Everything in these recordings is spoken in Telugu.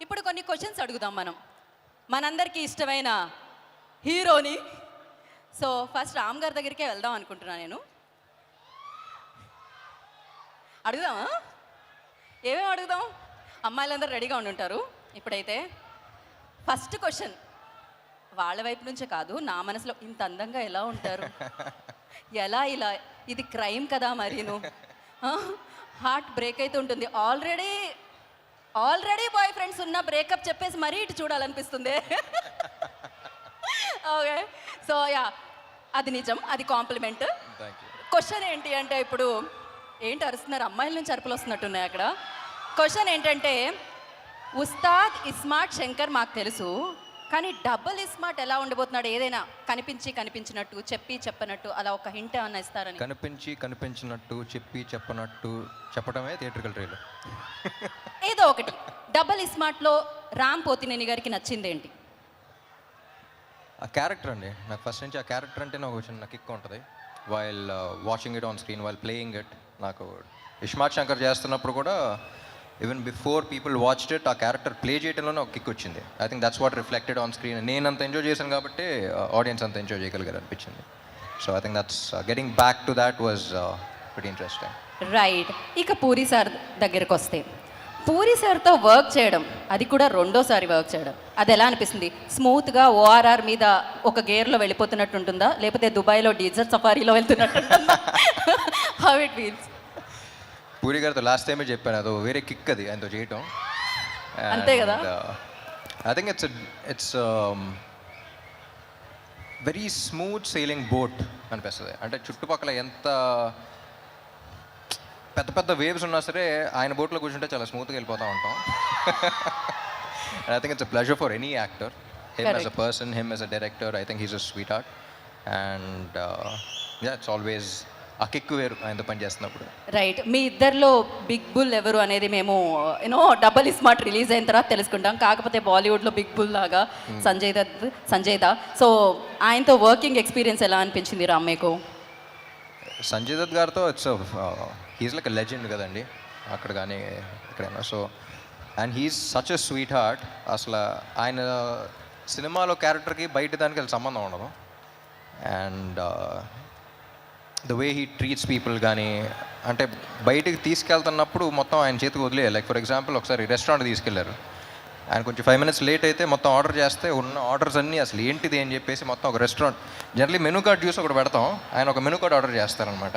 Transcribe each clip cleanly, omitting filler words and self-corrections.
ఇప్పుడు కొన్ని క్వశ్చన్స్ అడుగుదాం మనం మనందరికీ ఇష్టమైన హీరోని. సో ఫస్ట్ రామ్ గారి దగ్గరికే వెళ్దాం అనుకుంటున్నాను నేను. అడుగుదామా? ఏమేమి అడుగుదాం? అమ్మాయిలందరూ రెడీగా ఉండుంటారు. ఇప్పుడైతే ఫస్ట్ క్వశ్చన్ వాళ్ళ వైపు నుంచే కాదు, నా మనసులో ఇంత అందంగా ఎలా ఉంటారు, ఎలా ఇలా, ఇది క్రైమ్ కదా మరీను. హార్ట్ బ్రేక్ అయితే ఉంటుంది. ఆల్రెడీ బాయ్ ఫ్రెండ్స్ ఉన్న బ్రేకప్ చెప్పేసి మరీ ఇటు చూడాలనిపిస్తుంది. ఓకే, సో యా, అది నిజం, అది కాంప్లిమెంట్. క్వశ్చన్ ఏంటి అంటే, ఇప్పుడు ఏంటి అరుస్తున్నారు? అమ్మాయిల నుంచి అరుపులు వస్తున్నట్టున్నాయి అక్కడ. క్వశ్చన్ ఏంటంటే, ఉస్తాద్ ఇస్మార్ట్ శంకర్ మాకు తెలుసు, కానీ డబుల్ ఇస్మార్ట్ ఎలా ఉండబోతున్నాడు? ఏదైనా కనిపించినట్టు చెప్పనట్టు అలా ఒక హింట్ ఏమన్నా ఇస్తారని. కనిపించినట్టు చెప్పనట్టు చెప్పడమే థియేట్రికల్ ట్రైలర్. ఏదో ఒకటి. డబుల్ ఇస్మార్ట్లో రామ్ పోతినేని గారికి నచ్చింది ఏంటి? ఆ క్యారెక్టర్ అండి. నాకు ఫస్ట్ నుంచి ఆ క్యారెక్టర్ అంటే నాకు చిన్న కిక్ ఉంటుంది. While watching it on screen, while playing it. నాకు ఇస్మార్ట్ శంకర్ చేస్తున్నప్పుడు కూడా even before people watched it, ఆ క్యారెక్టర్ ప్లే చేయడంలోనే ఒక కిక్ వచ్చింది. I think that's what reflected on screen. నేను అంత ఎంజాయ్ చేశాను కాబట్టి ఆడియన్స్ అంత ఎంజాయ్ చేయగలిగారు అనిపించింది. So I think that's getting back to that was very interesting. Right. ఇక పూరి సార్ దగ్గరకు వస్తే, పూరి సార్తో వర్క్ చేయడం, అది కూడా రెండోసారి వర్క్ చేయడం, అది ఎలా అనిపిస్తుంది? స్మూత్గా ఓఆర్ఆర్ మీద ఒక గేర్లో వెళ్ళిపోతున్నట్టు ఉంటుందా, లేకపోతే దుబాయ్లో డీజర్ సఫారీలో వెళ్తున్నట్టు ఉంటుందా? How it feels? పూరి గారితో లాస్ట్ టైమే చెప్పాను, అది వేరే కిక్ అది ఆయనతో చేయటం. అంతే కదా. I think it's very smooth sailing boat అనిపిస్తుంది. అంటే చుట్టుపక్కల ఎంత పెద్ద పెద్ద వేవ్స్ ఉన్నా సరే ఆయన బోట్లో కూర్చుంటే చాలా స్మూత్గా వెళ్ళిపోతూ ఉంటాం. I think it's a pleasure for any actor, him as a person, him as a director. I think he's a sweet heart and it's always ఆ కిక్ వేరు ఆయనతో పని చేస్తున్నప్పుడు. రైట్. మీ ఇద్దరిలో బిగ్ బుల్ ఎవరు అనేది మేము డబల్ ఇస్మార్ట్ రిలీజ్ అయిన తర్వాత తెలుసుకుంటాం. కాకపోతే బాలీవుడ్లో బిగ్ బుల్ లాగా సంజయ్ దత్. సో ఆయనతో వర్కింగ్ ఎక్స్పీరియన్స్ ఎలా అనిపించింది రామ్ మీకు? సంజయ్ దత్ గారితో it's he's like a legend కదండి, అక్కడ కానీ ఎక్కడైనా. So and he's such a sweet heart. అసలు ఆయన సినిమాలో క్యారెక్టర్కి బయట దానికి అసలు సంబంధం ఉండదు. And the way he treats people కానీ, అంటే బయటికి తీసుకెళ్తున్నప్పుడు మొత్తం ఆయన చేతికి వదిలేయాలి. లైక్ ఫర్ ఎగ్జాంపుల్ ఒకసారి రెస్టారెంట్ తీసుకెళ్లారు, ఆయన కొంచెం 5 minutes లేట్ అయితే మొత్తం ఆర్డర్ చేస్తే ఉన్న ఆర్డర్స్ అన్నీ అసలు ఏంటిది అని చెప్పేసి మొత్తం ఒక రెస్టారెంట్ జనరలీ మెనూ కార్డ్ చూసి ఒకటి పెడతాం, ఆయన ఒక మెనూ కార్డ్ ఆర్డర్ చేస్తారనమాట.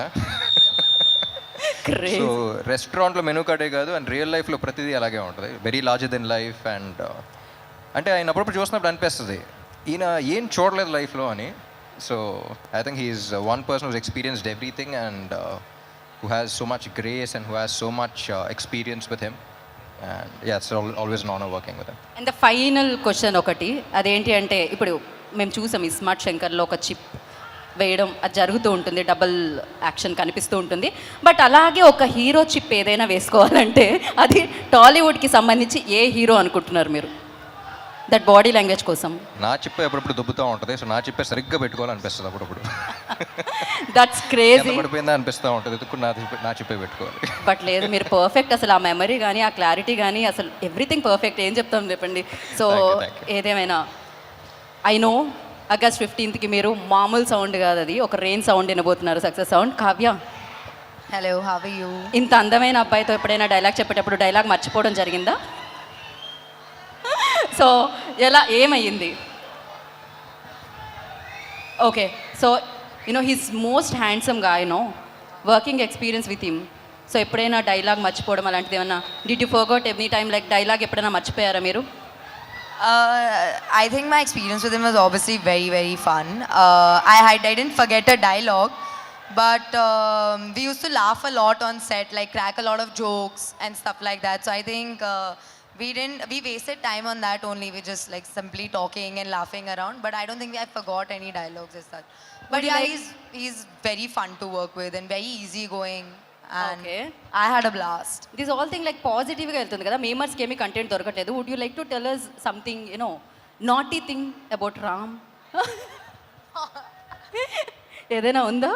సో రెస్టారెంట్లో మెనూ కార్డే కాదు, అండ్ రియల్ లైఫ్లో ప్రతిదీ అలాగే ఉంటుంది, very larger than life. And అంటే ఆయన అప్పుడప్పుడు చూసినప్పుడు అనిపిస్తుంది ఈయన ఏం చూడలేదు లైఫ్లో అని. So I think he is one person who's experienced everything and who has so much grace and who has so much experience with him. And yeah, it's always an honor working with him. And the final question ఒకటి, అదేంటి అంటే, ఇప్పుడు మేము చూసాం ఇస్మార్ట్ శంకర్లో ఒక చిప్ వేయడం అది జరుగుతూ ఉంటుంది, డబుల్ యాక్షన్ కనిపిస్తూ ఉంటుంది. బట్ అలాగే ఒక హీరో చిప్ ఏదైనా వేసుకోవాలంటే అది టాలీవుడ్కి సంబంధించి ఏ హీరో అనుకుంటున్నారు మీరు? దట్ బాడీ లాంగ్వేజ్ కోసం నా చిప్పే ఎప్పుడప్పుడు దుబ్బుతూ ఉంటుంది. సో నా చిప్పే సరిగ్గా పెట్టుకోవాలనిపిస్తుంది అప్పుడప్పుడు. That's crazy. పడిపోయిందా అనిపిస్తూ ఉంటుంది, ఎదుకు నా చిప్పే పెట్టుకోవాలి. బట్ లేదు, మీరు పర్ఫెక్ట్. అసలు ఆ మెమరీ కానీ ఆ క్లారిటీ కానీ అసలు ఎవ్రీథింగ్ పర్ఫెక్ట్. ఏం చెప్తాం చెప్పండి. సో ఏదేమైనా ఐ నో August 15th మీరు మామూలు సౌండ్ కాదు, అది ఒక రెయిన్ సౌండ్ వినబోతున్నారు, success sound. Kavya, hello, how are you? ఇంత అందమైన అబ్బాయితో ఎప్పుడైనా డైలాగ్ చెప్పేటప్పుడు డైలాగ్ మర్చిపోవడం జరిగిందా? సో ఎలా ఏమయ్యింది? Okay, so he's most handsome గా, working experience with him. So ఎప్పుడైనా డైలాగ్ మర్చిపోవడం అలాంటిది ఏమన్నా, did you forgot any time like dialogue ఎప్పుడైనా మర్చిపోయారా మీరు? I think my experience with him was obviously very, very fun. I didn't forget a dialogue, but we used to laugh a lot on set, like crack a lot of jokes and stuff like that. So I think we wasted time on that only. We just like simply talking and laughing around, but I don't think I forgot any dialogues as such. But yeah, he's very fun to work with and very easygoing. And okay, I had a blast. This all thing like positive గా వెళ్తుంది కదా, మేమర్స్కి ఏమీ కంటెంట్ దొరకట్లేదు. Would you like to tell us something naughty thing about Ram? ఏదైనా ఉందా?